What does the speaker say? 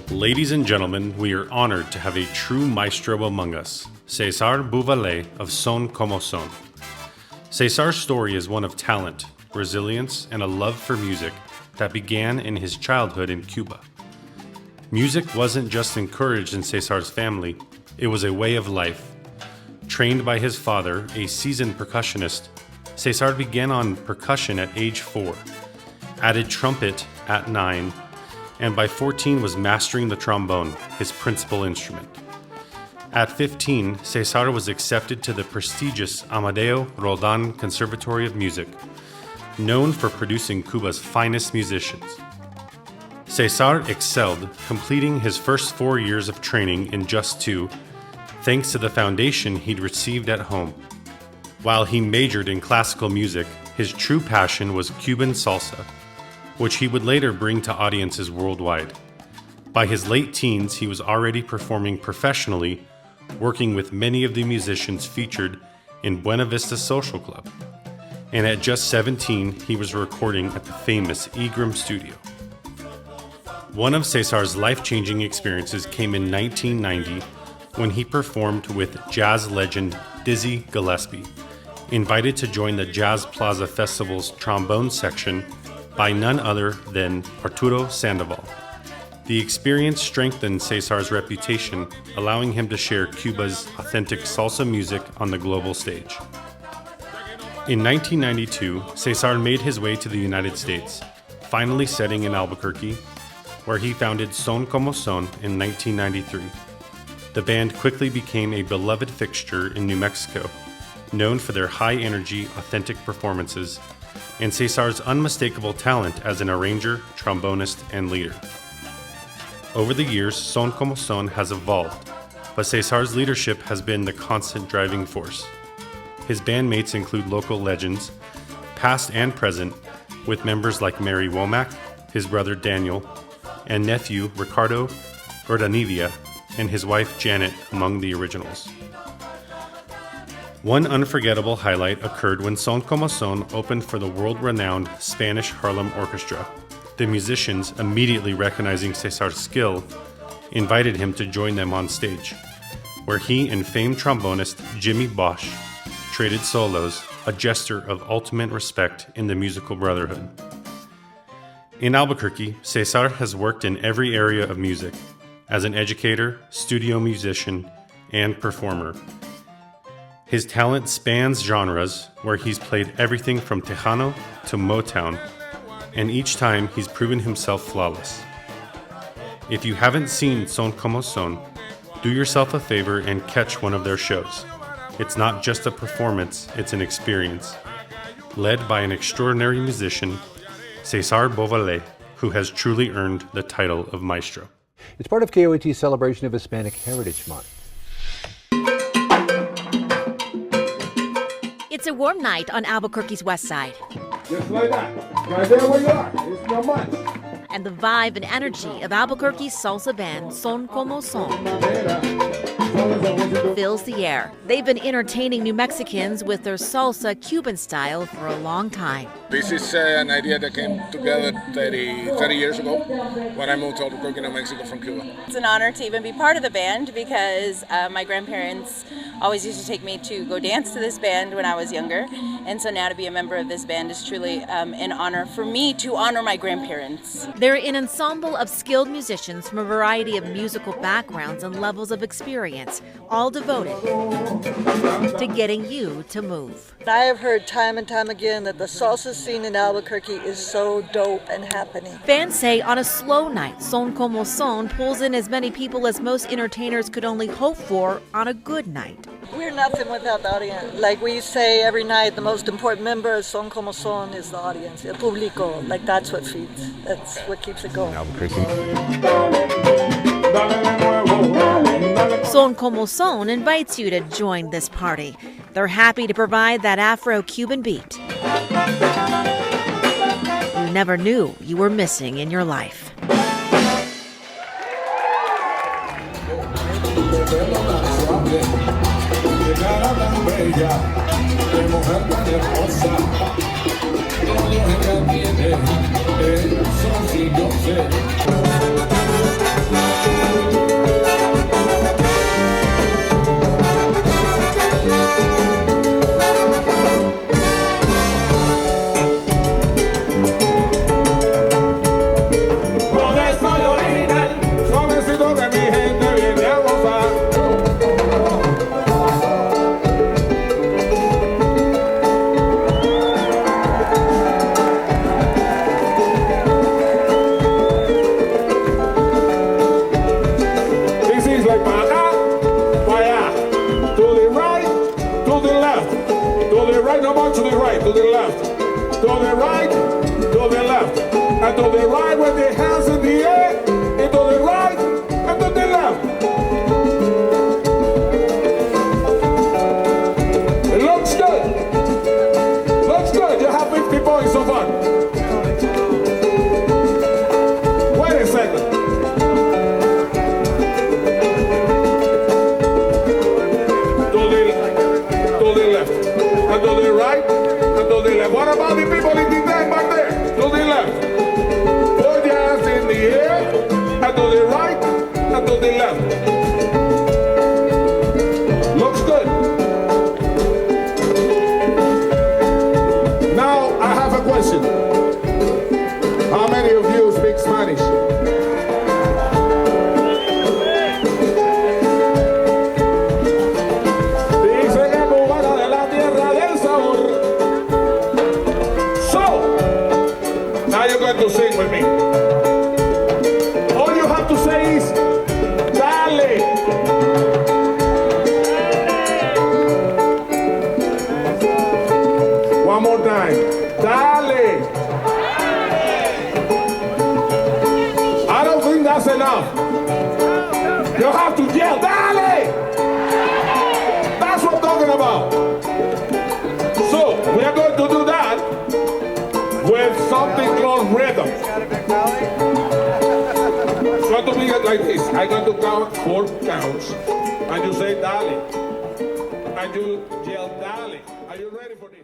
Ladies and gentlemen, we are honored to have a true maestro among us, Cesar Bauvallet of Son Como Son. Cesar's story is one of talent, resilience, and a love for music that began in his childhood in Cuba. Music wasn't just encouraged in Cesar's family, it was a way of life. Trained by his father, a seasoned percussionist, Cesar began on percussion at age 4, added trumpet at 9, and by 14 was mastering the trombone, his principal instrument. At 15, Cesar was accepted to the prestigious Amadeo Roldán Conservatory of Music, known for producing Cuba's finest musicians. Cesar excelled, completing his first 4 years of training in just 2, thanks to the foundation he'd received at home. While he majored in classical music, his true passion was Cuban salsa, which he would later bring to audiences worldwide. By his late teens, he was already performing professionally, working with many of the musicians featured in Buena Vista Social Club. And at just 17, he was recording at the famous Egrem Studio. One of Cesar's life-changing experiences came in 1990 when he performed with jazz legend Dizzy Gillespie, invited to join the Jazz Plaza Festival's trombone section by none other than Arturo Sandoval. The experience strengthened Cesar's reputation, allowing him to share Cuba's authentic salsa music on the global stage. In 1992, Cesar made his way to the United States, finally settling in Albuquerque, where he founded Son Como Son in 1993. The band quickly became a beloved fixture in New Mexico, known for their high-energy, authentic performances, and Cesar's unmistakable talent as an arranger, trombonist, and leader. Over the years, Son Como Son has evolved, but Cesar's leadership has been the constant driving force. His bandmates include local legends, past and present, with members like Mary Womack, his brother Daniel, and nephew Ricardo Urdanivia, and his wife Janet among the originals. One unforgettable highlight occurred when Son Como Son opened for the world-renowned Spanish Harlem Orchestra. The musicians, immediately recognizing Cesar's skill, invited him to join them on stage, where he and famed trombonist Jimmy Bosch traded solos, a gesture of ultimate respect in the musical brotherhood. In Albuquerque, Cesar has worked in every area of music, as an educator, studio musician, and performer. His talent spans genres, where he's played everything from Tejano to Motown, and each time he's proven himself flawless. If you haven't seen Son Como Son, do yourself a favor and catch one of their shows. It's not just a performance, it's an experience. Led by an extraordinary musician, Cesar Bauvallet, who has truly earned the title of maestro. It's part of KOAT's celebration of Hispanic Heritage Month. It's a warm night on Albuquerque's west side. Just like that. Right there where you are. It's not much. And the vibe and energy of Albuquerque's salsa band Son Como Son fills the air. They've been entertaining New Mexicans with their salsa Cuban style for a long time. This is an idea that came together 30 years ago when I moved to Albuquerque, New Mexico from Cuba. It's an honor to even be part of the band because my grandparents always used to take me to go dance to this band when I was younger. And so now to be a member of this band is truly an honor for me to honor my grandparents. They're an ensemble of skilled musicians from a variety of musical backgrounds and levels of experience, all devoted to getting you to move. I have heard time and time again that the salsa scene in Albuquerque is so dope and happening. Fans say on a slow night, Son Como Son pulls in as many people as most entertainers could only hope for on a good night. We're nothing without the audience. Like we say every night, the most important member of Son Como Son is the audience, el público. Like that's what feeds. That's what keeps it going. Son Como Son invites you to join this party. They're happy to provide that Afro-Cuban beat you never knew you were missing in your life. Ella And to the right with the hands in the air, and to the right, and to the left. It looks good. Looks good. You have 50 points so far. Wait a second. To the left, and to the right, and to the left. What about the people in the tent back there? To the left. In the air, and to the right, and to the left. Looks good. Now I have a question. How many of you speak Spanish? Dice que cubana de la tierra del sabor. So, now you're going to sing with me. One more time. Dale. I don't think that's enough. You have to yell, Dale. That's what I'm talking about. So, we are going to do that with something called rhythm. It's going to be like this. I'm going to count 4 counts. And you say, Dale. And you yell, Dale. Are you ready for this?